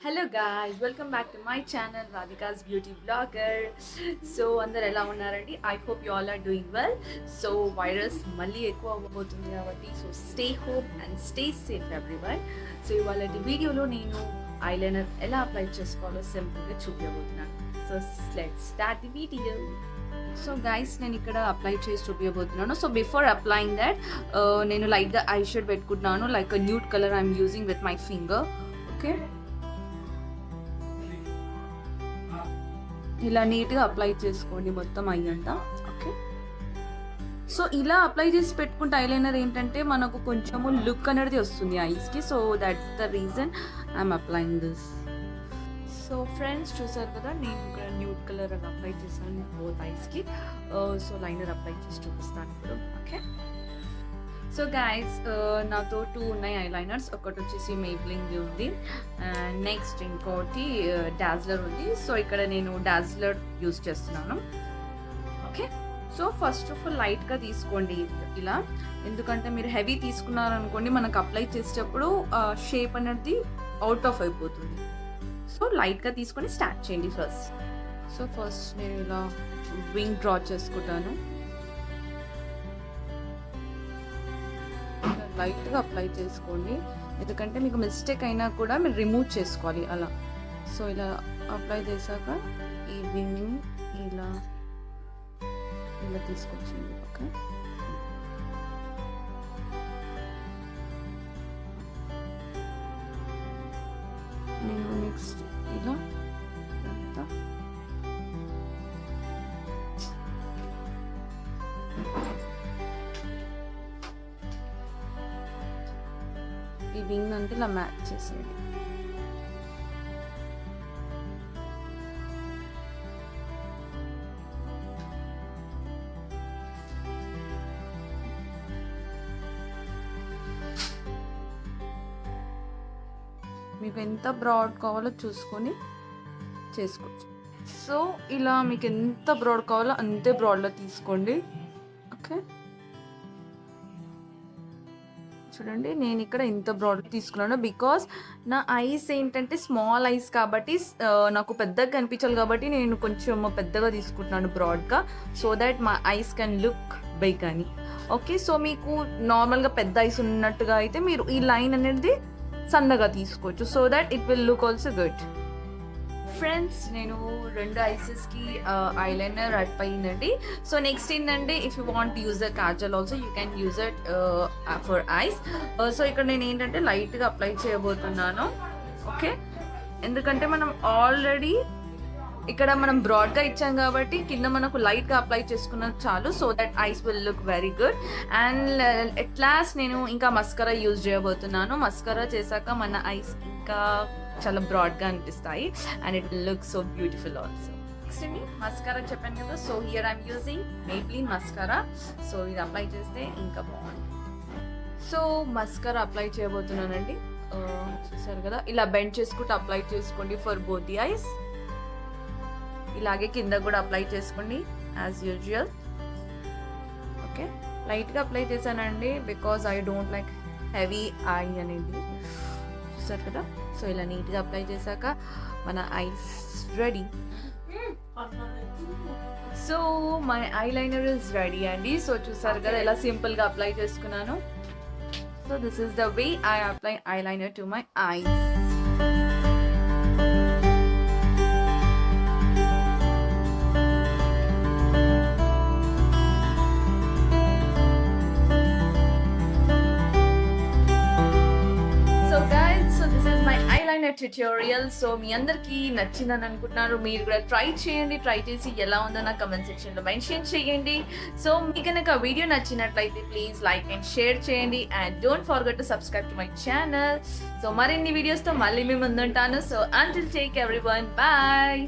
Hello guys, welcome back to my channel Radhika's beauty blogger. So అందరు ఎలా ఉన్నారండి? I hope you all are doing well. So virus మళ్ళీ ఎక్కువ అవ్వబోతుంది కాబట్టి so stay home and stay safe everyone. So ఇవాళ వీడియోలో నేను ఐలైనర్ ఎలా అప్లై చేసుకోవాలో సింపుల్గా చూపించబోతున్నాను. So let's start the video. So guys, నేను ఇక్కడ అప్లై చేసి చూపించబోతున్నాను. సో బిఫోర్ అప్లైయింగ్ దట్ నేను లైట్గా ఐ షేడ్ పెట్టుకుంటున్నాను. Like nude colour I'm using with my finger. Okay, ఇలా నీట్గా అప్లై చేసుకోండి మొత్తం అయ్యంతా. ఓకే, సో ఇలా అప్లై చేసి పెట్టుకుంటే ఐలైనర్ ఏంటంటే మనకు కొంచెము లుక్ అనేది వస్తుంది ఐస్కి. So that's the reason I'm applying this. So friends, చూసారు కదా, నేను ఇక్కడ న్యూడ్ కలర్ అని అప్లై చేశాను బోత్ ఐస్కి. సో లైనర్ అప్లై చేసి చూపిస్తాను ఇప్పుడు. ఓకే, సో గైస్, నాతో 2 ఉన్నాయి ఐలైనర్స్. ఒకటి వచ్చేసి మేబ్లింగ్ ఉంది అండ్ నెక్స్ట్ ఇంకోటి డాజ్లర్ ఉంది. సో ఇక్కడ నేను డాజ్లర్ యూజ్ చేస్తున్నాను. Okay, so first of all లైట్గా తీసుకోండి ఇలా, ఎందుకంటే మీరు హెవీ తీసుకున్నారనుకోండి మనకు అప్లై చేసేటప్పుడు షేప్ అనేది అవుట్ ఆఫ్ అయిపోతుంది. సో లైట్గా తీసుకొని స్టార్ట్ చేయండి ఫస్ట్. సో ఫస్ట్ నేను ఇలా వింగ్ డ్రా చేసుకుంటాను. లైట్గా అప్లై చేసుకోండి, ఎందుకంటే మీకు మిస్టేక్ అయినా కూడా మీరు రిమూవ్ చేసుకోవాలి అలా. సో ఇలా అప్లై చేశాక ఈ వింగ్ ఇలా ఇలా తీసుకొచ్చింది. ఓకే, నేను నెక్స్ట్ ఇలా అంతా ఈ వింగ్ అంటే ఇలా మ్యాచ్ చేసేది. మీకు ఎంత బ్రాడ్ కావాలో చూసుకొని చేసుకోవచ్చు. సో ఇలా మీకు ఎంత బ్రాడ్ కావాలో అంతే బ్రాడ్లో తీసుకోండి. ఓకే, చూడండి, నేను ఇక్కడ ఇంత బ్రాడ్ తీసుకున్నాను బికాస్ నా ఐస్ ఏంటంటే స్మాల్ ఐస్ కాబట్టి నాకు పెద్దగా కనిపించాలి కాబట్టి నేను కొంచెం పెద్దగా తీసుకుంటున్నాను బ్రాడ్గా, so that my eyes can look big అని. ఓకే, సో మీకు నార్మల్గా పెద్ద ఐస్ ఉన్నట్టుగా అయితే మీరు ఈ లైన్ అనేది సన్నగా తీసుకోవచ్చు, so that it will look also good. Friends, నేను 2 ఐసెస్కి ఐలైనర్ అయిపోయిందండి. సో నెక్స్ట్ ఏంటంటే if you want use a Kajal also you can use it for ice. So ఇక్కడ నేను ఏంటంటే లైట్గా అప్లై చేయబోతున్నాను. ఓకే, ఎందుకంటే మనం ఆల్రెడీ ఇక్కడ మనం బ్రాడ్గా ఇచ్చాం కాబట్టి కింద మనకు లైట్గా అప్లై చేసుకున్నది చాలు, so that ice will look very good. And at last నేను ఇంకా మస్కరా యూజ్ చేయబోతున్నాను. మస్కరా చేశాక మన ఐస్ ఇంకా చాలా బ్రాడ్గా అనిపిస్తాయి and it will look so beautiful also. Next అండి మస్కారా చెప్పాను కదా. So here I'm using Maybelline mascara. So ఇది అప్లై చేస్తే ఇంకా బాగుంది. సో మస్కారా అప్లై చేయబోతున్నానండి. చూసారు కదా, ఇలా బెండ్ చేసుకుంటూ అప్లై చేసుకోండి ఫర్ బోత్ ది ఐస్. ఇలాగే కింద కూడా అప్లై చేసుకోండి యాజ్ యూజువల్. ఓకే, లైట్గా అప్లై చేశానండి because I don't like heavy eye అనేది. చూసారు కదా, సో ఇలా నీట్గా అప్లై చేశాక మన eyes ready. So my eyeliner is ready అండి. సో చూసారు కదా ఎలా సింపుల్గా అప్లై చేసుకున్నాను. So this is the way I apply eyeliner to my eyes. Tutorial. So మీ అందరికీ నచ్చిందని అనుకుంటున్నారు. మీరు కూడా ట్రై చేయండి. ట్రై చేసి ఎలా ఉందో నా కమెంట్ సెక్షన్లో మెన్షన్ చేయండి. సో మీకు కనుక వీడియో నచ్చినట్లయితే ప్లీజ్ లైక్ అండ్ షేర్ చేయండి and don't forget to subscribe to my channel. So మరిన్ని వీడియోస్తో మళ్ళీ మీ ముందుంటాను. So until take everyone, bye.